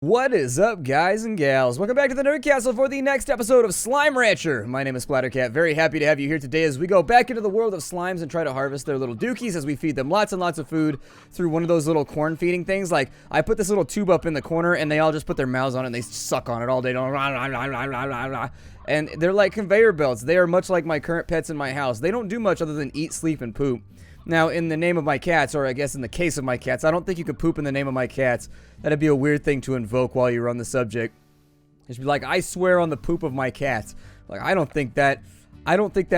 What is up, guys and gals? Welcome back to the Nerd Castle for the next episode of Slime Rancher. My name is Splattercat. Very happy to have you here today as we go back into the world of slimes and try to harvest their little dookies as we feed them lots and lots of food through one of those little corn feeding things. Like, I put this little tube up in the corner and they all just put their mouths on it and they suck on it all day. And they're like conveyor belts. They are much like my current pets in my house. They don't do much other than eat, sleep, and poop. Now, in the name of my cats, or I guess in the case of my cats, I don't think you could poop in the name of my cats. That'd be a weird thing to invoke while you're on the subject. Just be like, I swear on the poop of my cats. Like, I don't think that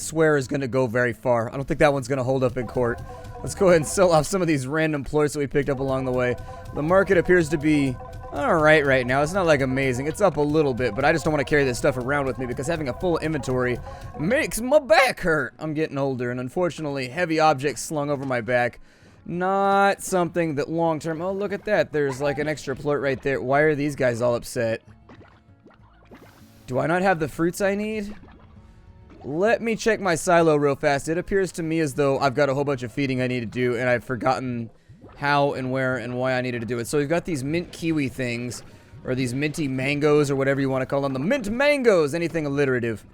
swear is going to go very far. I don't think that one's going to hold up in court. Let's go ahead and sell off some of these random plorts that we picked up along the way. The market appears to be alright right now. It's not like amazing. It's up a little bit, but I just don't want to carry this stuff around with me because having a full inventory makes my back hurt. I'm getting older, and unfortunately, heavy objects slung over my back, not something that long-term... Oh, look at that. There's like an extra plort right there. Why are these guys all upset? Do I not have the fruits I need? Let me check my silo real fast. It appears to me as though I've got a whole bunch of feeding I need to do, and I've forgotten how and where and why I needed to do it. So we've got these mint kiwi things, or these minty mangoes, or whatever you want to call them. The mint mangoes! Anything alliterative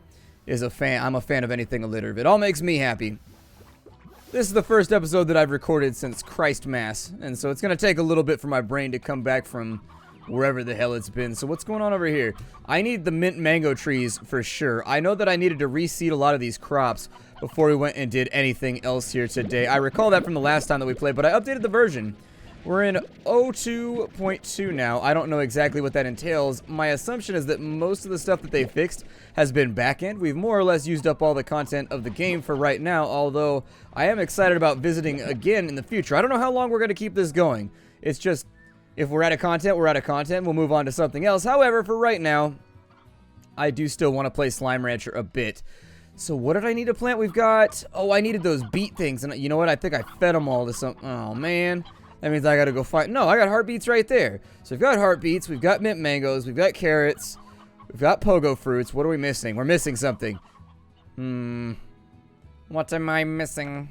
is a fan. I'm a fan of anything alliterative. It all makes me happy. This is the first episode that I've recorded since Christ Mass, and so it's going to take a little bit for my brain to come back from wherever the hell it's been. So what's going on over here? I need the mint mango trees for sure. I know that I needed to reseed a lot of these crops before we went and did anything else here today. I recall that from the last time that we played, but I updated the version. We're in 02.2 now. I don't know exactly what that entails. My assumption is that most of the stuff that they fixed has been back-end. We've more or less used up all the content of the game for right now, although I am excited about visiting again in the future. I don't know how long we're going to keep this going. It's just, if we're out of content, we're out of content. We'll move on to something else. However, for right now, I do still want to play Slime Rancher a bit. So what did I need to plant? We've got... Oh, I needed those beet things. And you know what? I think I fed them all to some... Oh, man. That means I got to go find... No, I got heartbeats right there. So we've got heartbeats. We've got mint mangoes. We've got carrots. We've got pogo fruits. What are we missing? We're missing something. What am I missing?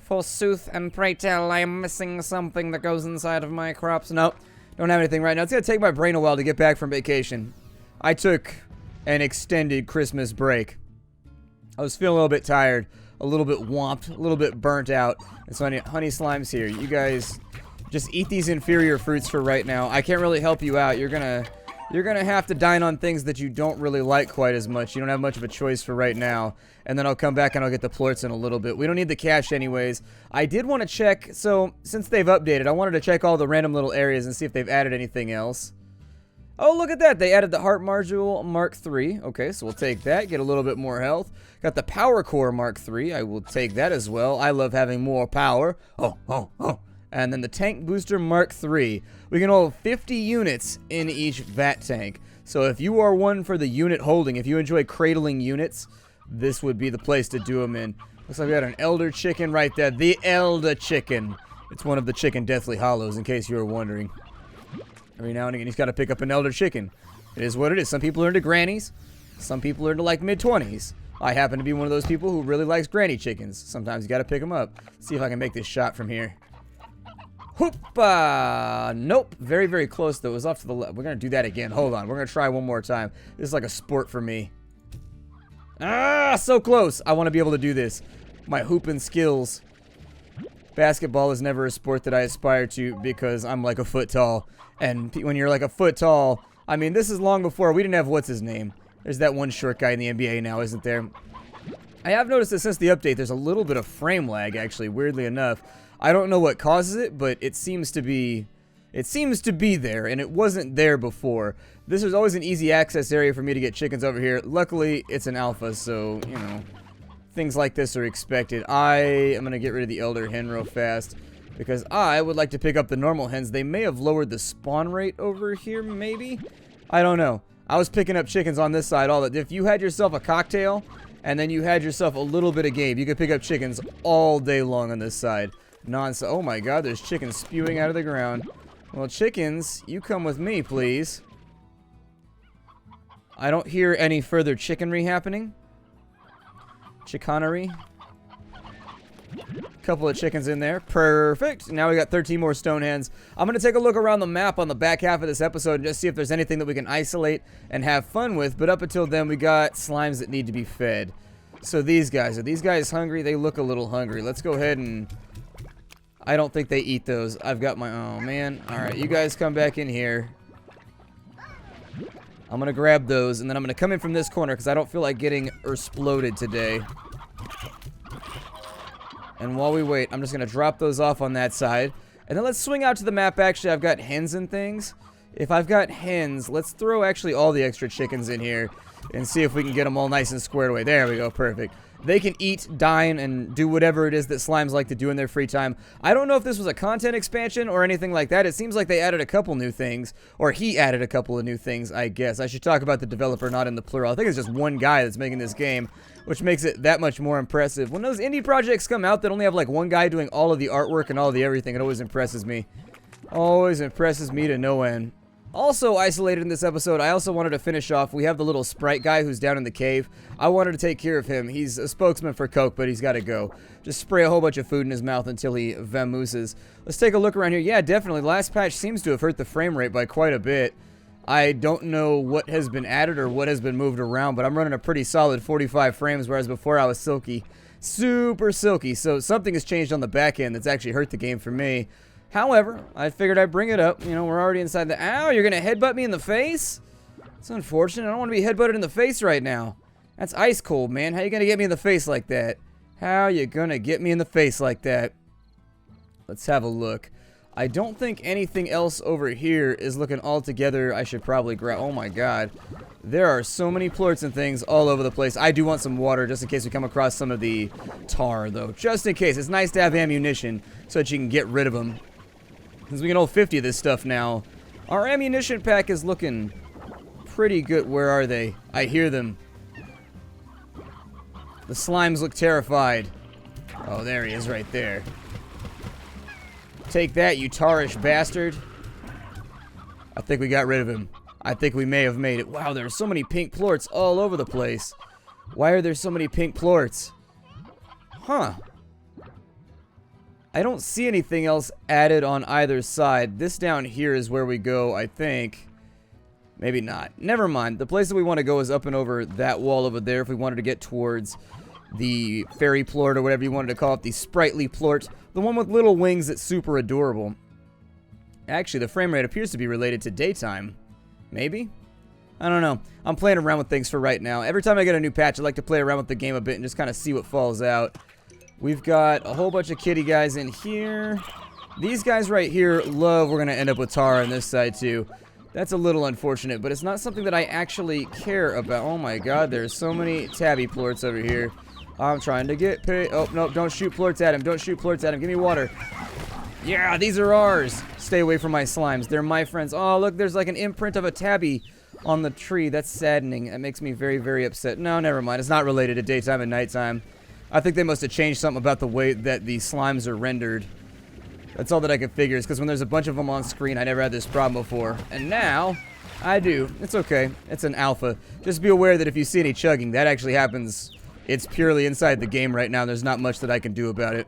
Forsooth and pray tell, I am missing something that goes inside of my crops. Nope. Don't have anything right now. It's going to take my brain a while to get back from vacation. I took an extended Christmas break. I was feeling a little bit tired, a little bit whomped, a little bit burnt out. And so I need honey slimes here. You guys just eat these inferior fruits for right now. I can't really help you out. You're gonna have to dine on things that you don't really like quite as much. You don't have much of a choice for right now. And then I'll come back and I'll get the plorts in a little bit. We don't need the cash anyways. I did want to check, so since they've updated, I wanted to check all the random little areas and see if they've added anything else. Oh, look at that. They added the Heart Module Mark III. Okay, so we'll take that, get a little bit more health. Got the Power Core Mark III. I will take that as well. I love having more power. Oh. And then the Tank Booster Mark III. We can hold 50 units in each vat tank. So if you are one for the unit holding, if you enjoy cradling units, this would be the place to do them in. Looks like we got an Elder Chicken right there. The Elder Chicken. It's one of the Chicken Deathly Hollows, in case you were wondering. Every now and again, he's got to pick up an Elder Chicken. It is what it is. Some people are into grannies. Some people are into like mid-20s. I happen to be one of those people who really likes granny chickens. Sometimes you got to pick them up. Let's see if I can make this shot from here. Hoopa! Nope. Very, very close, though. It was off to the left. We're going to do that again. Hold on. We're going to try one more time. This is like a sport for me. Ah, so close. I want to be able to do this. My hooping skills. Basketball is never a sport that I aspire to because I'm like a foot tall. And when you're like a foot tall, I mean, this is long before we didn't have what's his name. There's that one short guy in the NBA now, isn't there? I have noticed that since the update, there's a little bit of frame lag, actually, weirdly enough. I don't know what causes it, but it seems to be there, and it wasn't there before. This was always an easy access area for me to get chickens over here. Luckily, it's an alpha, so, you know, things like this are expected. I am going to get rid of the Elder Hen real fast, because I would like to pick up the normal hens. They may have lowered the spawn rate over here, maybe? I don't know. I was picking up chickens on this side all that. If you had yourself a cocktail, and then you had yourself a little bit of game, you could pick up chickens all day long on this side. Oh my god, there's chickens spewing out of the ground. Well, chickens, you come with me, please. I don't hear any further chickenry happening. Chickanery. Couple of chickens in there. Perfect. Now we got 13 more stone hens. I'm going to take a look around the map on the back half of this episode and just see if there's anything that we can isolate and have fun with. But up until then, we got slimes that need to be fed. So these guys, are these guys hungry? They look a little hungry. Let's go ahead and... I don't think they eat those. I've got my... Oh, man. All right, you guys come back in here. I'm going to grab those, and then I'm going to come in from this corner because I don't feel like getting exploded today. And while we wait, I'm just going to drop those off on that side. And then let's swing out to the map. Actually, I've got hens and things. If I've got hens, let's throw actually all the extra chickens in here and see if we can get them all nice and squared away. There we go. Perfect. They can eat, dine, and do whatever it is that slimes like to do in their free time. I don't know if this was a content expansion or anything like that. It seems like they added a couple new things, or he added a couple of new things, I guess. I should talk about the developer, not in the plural. I think it's just one guy that's making this game, which makes it that much more impressive. When those indie projects come out that only have like one guy doing all of the artwork and all of the everything, it always impresses me. Always impresses me to no end. Also isolated in this episode, I also wanted to finish off, we have the little sprite guy who's down in the cave. I wanted to take care of him. He's a spokesman for Coke, but he's got to go. Just spray a whole bunch of food in his mouth until he vamooses. Let's take a look around here. Yeah, definitely. Last patch seems to have hurt the frame rate by quite a bit. I don't know what has been added or what has been moved around, but I'm running a pretty solid 45 frames, whereas before I was silky. Super silky. So something has changed on the back end that's actually hurt the game for me. However, I figured I'd bring it up. You know, we're already inside the... Ow, you're going to headbutt me in the face? It's unfortunate. I don't want to be headbutted in the face right now. That's ice cold, man. How you going to get me in the face like that? How you going to get me in the face like that? Let's have a look. I don't think anything else over here is looking all together. I should probably grab... Oh, my God. There are so many plorts and things all over the place. I do want some water just in case we come across some of the tar, though. Just in case. It's nice to have ammunition so that you can get rid of them. Since we can hold 50 of this stuff now. Our ammunition pack is looking pretty good. Where are they? I hear them. The slimes look terrified. Oh, there he is right there. Take that, you tarish bastard. I think we got rid of him. I think we may have made it. Wow, there are so many pink plorts all over the place. Why are there so many pink plorts? Huh. I don't see anything else added on either side. This down here is where we go, I think. Maybe not. Never mind. The place that we want to go is up and over that wall over there if we wanted to get towards the fairy plort or whatever you wanted to call it. The sprightly plort. The one with little wings that's super adorable. Actually, the frame rate appears to be related to daytime. Maybe? I don't know. I'm playing around with things for right now. Every time I get a new patch, I like to play around with the game a bit and just kind of see what falls out. We've got a whole bunch of kitty guys in here. These guys right here love we're going to end up with tar on this side too. That's a little unfortunate, but it's not something that I actually care about. Oh my God, there's so many tabby plorts over here. I'm trying to get paid. Oh, no, don't shoot plorts at him. Don't shoot plorts at him. Give me water. Yeah, these are ours. Stay away from my slimes. They're my friends. Oh, look, there's like an imprint of a tabby on the tree. That's saddening. That makes me very, very upset. No, never mind. It's not related to daytime and nighttime. I think they must have changed something about the way that the slimes are rendered. That's all that I could figure, is because when there's a bunch of them on screen, I never had this problem before. And now, I do. It's okay. It's an alpha. Just be aware that if you see any chugging, that actually happens. It's purely inside the game right now. There's not much that I can do about it.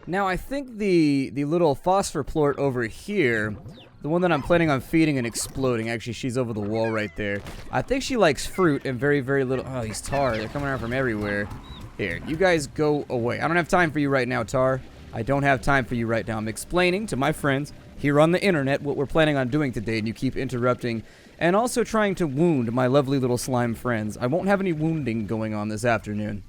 Now, I think the little phosphor plort over here, the one that I'm planning on feeding and exploding, actually, she's over the wall right there. I think she likes fruit and very, very little... Oh, these tar. They're coming around from everywhere. Here, you guys go away. I don't have time for you right now, Tar. I don't have time for you right now. I'm explaining to my friends here on the internet what we're planning on doing today, and you keep interrupting. And also trying to wound my lovely little slime friends. I won't have any wounding going on this afternoon.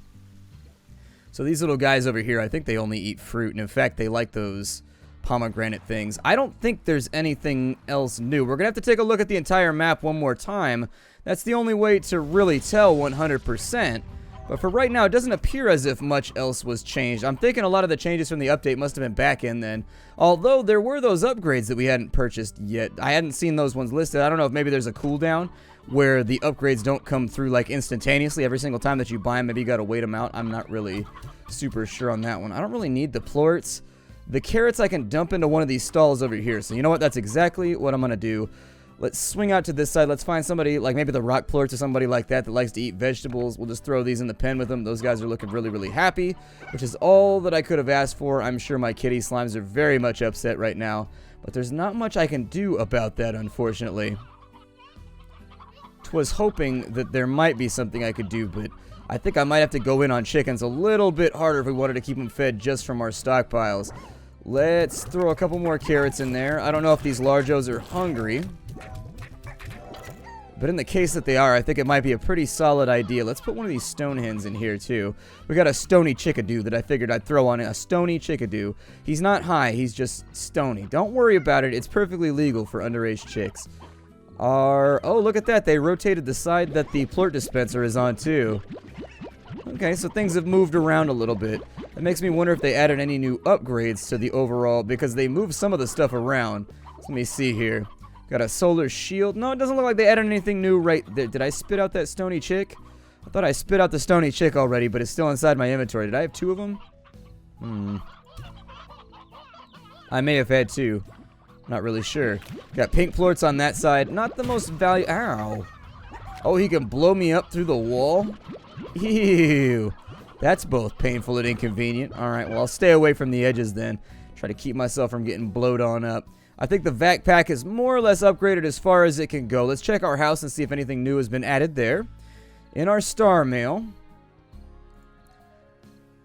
So these little guys over here, I think they only eat fruit. And in fact, they like those pomegranate things. I don't think there's anything else new. We're going to have to take a look at the entire map one more time. That's the only way to really tell 100%. But for right now, it doesn't appear as if much else was changed. I'm thinking a lot of the changes from the update must have been back in then. Although there were those upgrades that we hadn't purchased yet. I hadn't seen those ones listed. I don't know if maybe there's a cooldown where the upgrades don't come through like instantaneously every single time that you buy them. Maybe you got to wait them out. I'm not really super sure on that one. I don't really need the plorts. The carrots I can dump into one of these stalls over here. So you know what? That's exactly what I'm going to do. Let's swing out to this side. Let's find somebody, like maybe the rock plorts or somebody like that likes to eat vegetables. We'll just throw these in the pen with them. Those guys are looking really, really happy, which is all that I could have asked for. I'm sure my kitty slimes are very much upset right now, but there's not much I can do about that, unfortunately. Was hoping that there might be something I could do, but I think I might have to go in on chickens a little bit harder if we wanted to keep them fed just from our stockpiles. Let's throw a couple more carrots in there. I don't know if these largos are hungry, but in the case that they are, I think it might be a pretty solid idea. Let's put one of these stone hens in here too. We got a stony chickadee that I figured I'd throw on it. A stony chickadee. He's not high, he's just stony. Don't worry about it, it's perfectly legal for underage chicks. Oh, look at that. They rotated the side that the plort dispenser is on, too. Okay, so things have moved around a little bit. That makes me wonder if they added any new upgrades to the overall, because they moved some of the stuff around. Let me see here. Got a solar shield. No, it doesn't look like they added anything new right there. Did I spit out that stony chick? I thought I spit out the stony chick already, but it's still inside my inventory. Did I have 2 of them? I may have had 2. Not really sure. Got pink plorts on that side. Not the most value. Ow. Oh, he can blow me up through the wall? Ew. That's both painful and inconvenient. Alright, well, I'll stay away from the edges then. Try to keep myself from getting blowed on up. I think the vac pack is more or less upgraded as far as it can go. Let's check our house and see if anything new has been added there. In our star mail.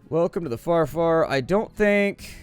Welcome to the Far Far. I don't think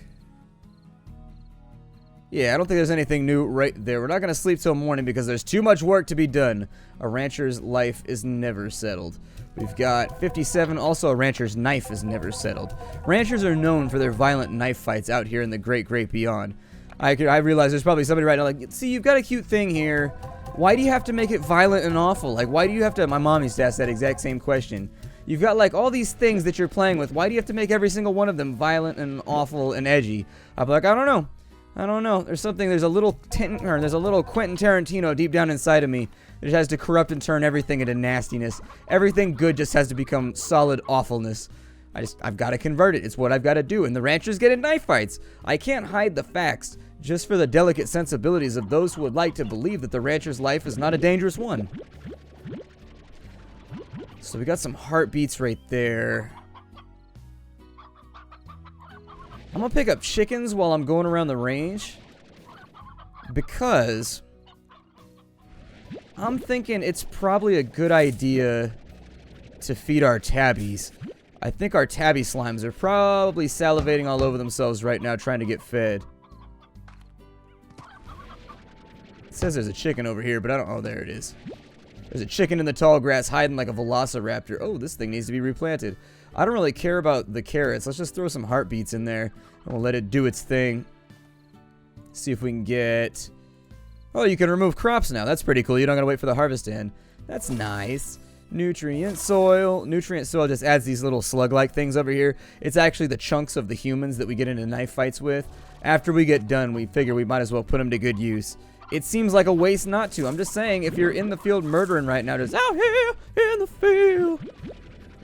there's anything new right there. We're not going to sleep till morning because there's too much work to be done. A rancher's life is never settled. We've got 57. Also, a rancher's knife is never settled. Ranchers are known for their violent knife fights out here in the great, great beyond. I realize there's probably somebody right now like, see, you've got a cute thing here. Why do you have to make it violent and awful? Like, why do you have to... My mom used to ask that exact same question. You've got, like, all these things that you're playing with. Why do you have to make every single one of them violent and awful and edgy? I'm like, I don't know. There's a little Quentin Tarantino deep down inside of me that has to corrupt and turn everything into nastiness. Everything good just has to become solid awfulness. I've got to convert it. It's what I've got to do. And the ranchers get in knife fights. I can't hide the facts just for the delicate sensibilities of those who would like to believe that the rancher's life is not a dangerous one. So we got some heartbeats right there. I'm going to pick up chickens while I'm going around the range, because I'm thinking it's probably a good idea to feed our tabbies. I think our tabby slimes are probably salivating all over themselves right now trying to get fed. It says there's a chicken over here, but I don't... Oh, there it is. There's a chicken in the tall grass hiding like a velociraptor. Oh, this thing needs to be replanted. I don't really care about the carrots. Let's just throw some heartbeats in there, and we'll let it do its thing. See if we can get... Oh, you can remove crops now. That's pretty cool. You don't gotta wait for the harvest to end. That's nice. Nutrient soil. Nutrient soil just adds these little slug-like things over here. It's actually the chunks of the humans that we get into knife fights with. After we get done, we figure we might as well put them to good use. It seems like a waste not to. I'm just saying, if you're in the field murdering right now, just out here in the field.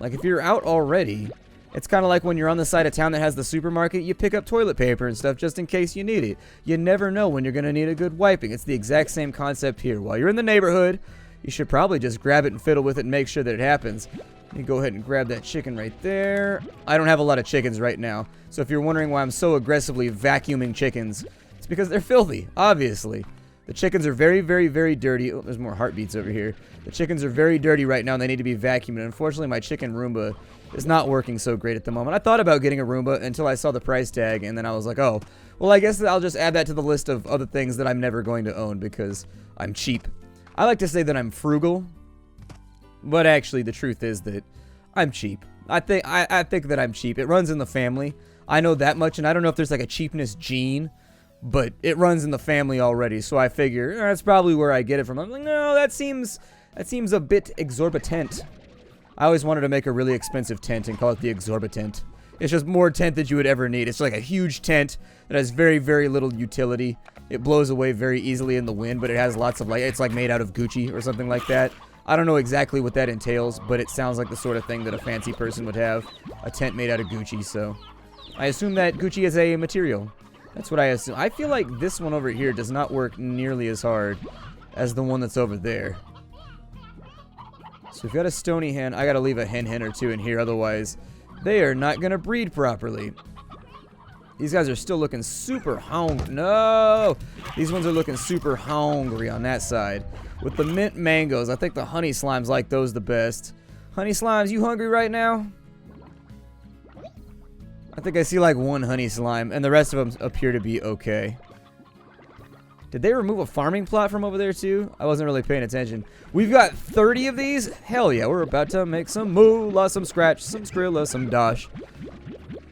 Like, if you're out already, it's kind of like when you're on the side of town that has the supermarket, you pick up toilet paper and stuff just in case you need it. You never know when you're going to need a good wiping. It's the exact same concept here. While you're in the neighborhood, you should probably just grab it and fiddle with it and make sure that it happens. Let me go ahead and grab that chicken right there. I don't have a lot of chickens right now, so if you're wondering why I'm so aggressively vacuuming chickens, it's because they're filthy, obviously. The chickens are very, very, very dirty. Oh, there's more heartbeats over here. The chickens are very dirty right now, and they need to be vacuumed. And unfortunately, my chicken Roomba is not working so great at the moment. I thought about getting a Roomba until I saw the price tag, and then I was like, oh, well, I guess I'll just add that to the list of other things that I'm never going to own because I'm cheap. I like to say that I'm frugal, but actually, the truth is that I'm cheap. I think that I'm cheap. It runs in the family. I know that much, and I don't know if there's like a cheapness gene, but it runs in the family already, so I figure that's probably where I get it from. I'm like, no, that seems a bit exorbitant. I always wanted to make a really expensive tent and call it the exorbitant. It's just more tent than you would ever need. It's like a huge tent that has very, very little utility. It blows away very easily in the wind, but it has lots of light. It's like made out of Gucci or something like that. I don't know exactly what that entails, but it sounds like the sort of thing that a fancy person would have. A tent made out of Gucci, so I assume that Gucci is a material. That's what I assume. I feel like this one over here does not work nearly as hard as the one that's over there. So we've got a stony hen. I gotta leave a hen or two in here, otherwise they are not gonna breed properly. These guys are still looking super hungry. No! These ones are looking super hungry on that side. With the mint mangoes, I think the honey slimes like those the best. Honey slimes, you hungry right now? I think I see like one honey slime, and the rest of them appear to be okay. Did they remove a farming plot from over there too? I wasn't really paying attention. We've got 30 of these? Hell yeah, we're about to make some moolah, some scratch, some skrilla, some dosh.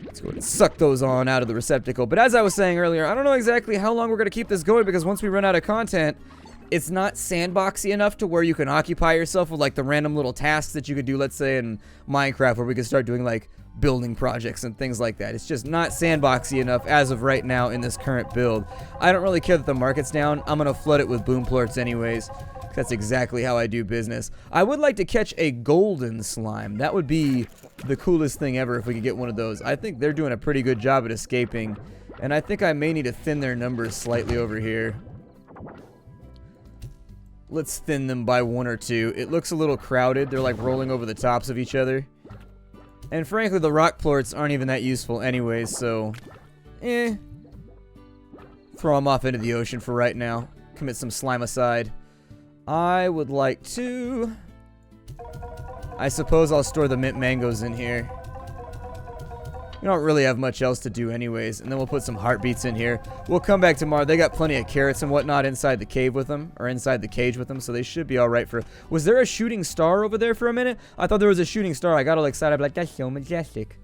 Let's go ahead and suck those on out of the receptacle. But as I was saying earlier, I don't know exactly how long we're going to keep this going, because once we run out of content, it's not sandboxy enough to where you can occupy yourself with like the random little tasks that you could do, let's say in Minecraft, where we could start doing like building projects and things like that. It's just not sandboxy enough as of right now in this current build. I don't really care that the market's down. I'm going to flood it with boom plorts anyways. That's exactly how I do business. I would like to catch a golden slime. That would be the coolest thing ever if we could get one of those. I think they're doing a pretty good job at escaping, and I think I may need to thin their numbers slightly over here. Let's thin them by 1 or 2. It looks a little crowded. They're like rolling over the tops of each other. And frankly, the rock plorts aren't even that useful anyways, so throw them off into the ocean for right now. Commit some slime-icide. I would like to... I suppose I'll store the mint mangoes in here. We don't really have much else to do anyways. And then we'll put some heartbeats in here. We'll come back tomorrow. They got plenty of carrots and whatnot inside the cave with them. Or inside the cage with them. So they should be alright for... Was there a shooting star over there for a minute? I thought there was a shooting star. I got all excited. I'm like, that's so majestic.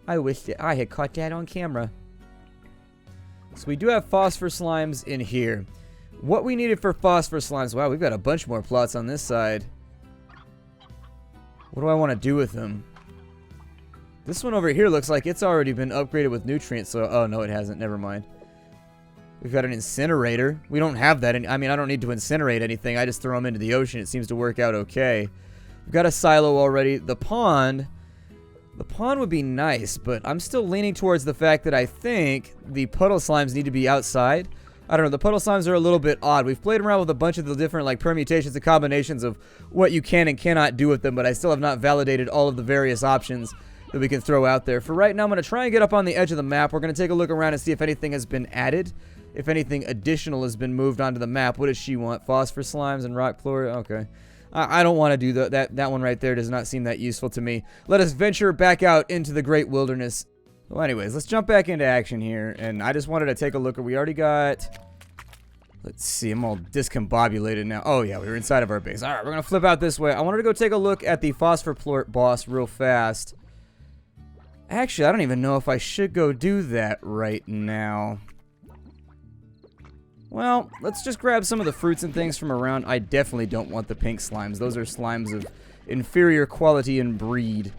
I wish that I had caught that on camera. So we do have phosphor slimes in here. What we needed for phosphor slimes... Wow, we've got a bunch more plots on this side. What do I want to do with them? This one over here looks like it's already been upgraded with nutrients, so... Oh, no, it hasn't. Never mind. We've got an incinerator. We don't have that. I mean, I don't need to incinerate anything. I just throw them into the ocean. It seems to work out okay. We've got a silo already. The pond... The pond would be nice, but I'm still leaning towards the fact that I think the puddle slimes need to be outside. I don't know. The puddle slimes are a little bit odd. We've played around with a bunch of the different like permutations and combinations of what you can and cannot do with them, but I still have not validated all of the various options that we can throw out there. For right now, I'm going to try and get up on the edge of the map. We're going to take a look around and see if anything has been added, if anything additional has been moved onto the map. What does she want? Phosphor slimes and rock plort? Okay. I don't want to do that one right there. Does not seem that useful to me. Let us venture back out into the great wilderness. Well, anyways, let's jump back into action here. And I just wanted to take a look. We already got... Let's see. I'm all discombobulated now. Oh, yeah. We were inside of our base. All right. We're going to flip out this way. I wanted to go take a look at the phosphor plort boss real fast. Actually, I don't even know if I should go do that right now. Well, let's just grab some of the fruits and things from around. I definitely don't want the pink slimes. Those are slimes of inferior quality and breed.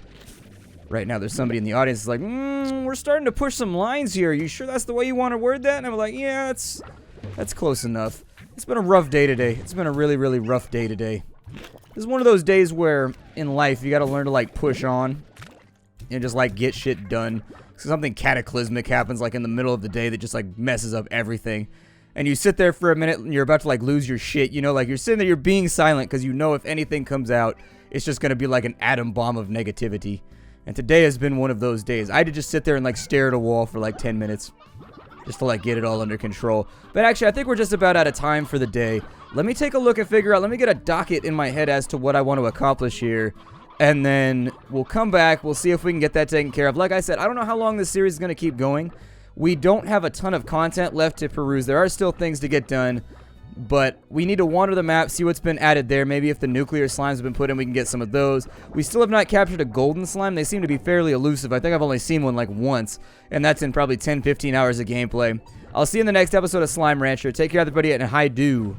Right now, there's somebody in the audience that's like, we're starting to push some lines here. Are you sure that's the way you want to word that? And I'm like, yeah, that's close enough. It's been a rough day today. It's been a really, really rough day today. This is one of those days where, in life, you got to learn to, like, push on. And just, like, get shit done. So something cataclysmic happens, like, in the middle of the day that just, like, messes up everything. And you sit there for a minute and you're about to like lose your shit, you know, like you're sitting there, you're being silent because you know if anything comes out, it's just going to be like an atom bomb of negativity. And today has been one of those days. I had to just sit there and like stare at a wall for like 10 minutes just to like get it all under control. But actually, I think we're just about out of time for the day. Let me take a look and figure out, let me get a docket in my head as to what I want to accomplish here. And then we'll come back, we'll see if we can get that taken care of. Like I said, I don't know how long this series is going to keep going. We don't have a ton of content left to peruse. There are still things to get done, but we need to wander the map, see what's been added there. Maybe if the nuclear slimes have been put in, we can get some of those. We still have not captured a golden slime. They seem to be fairly elusive. I think I've only seen one like once, and that's in probably 10-15 hours of gameplay. I'll see you in the next episode of Slime Rancher. Take care, everybody, and hi-do.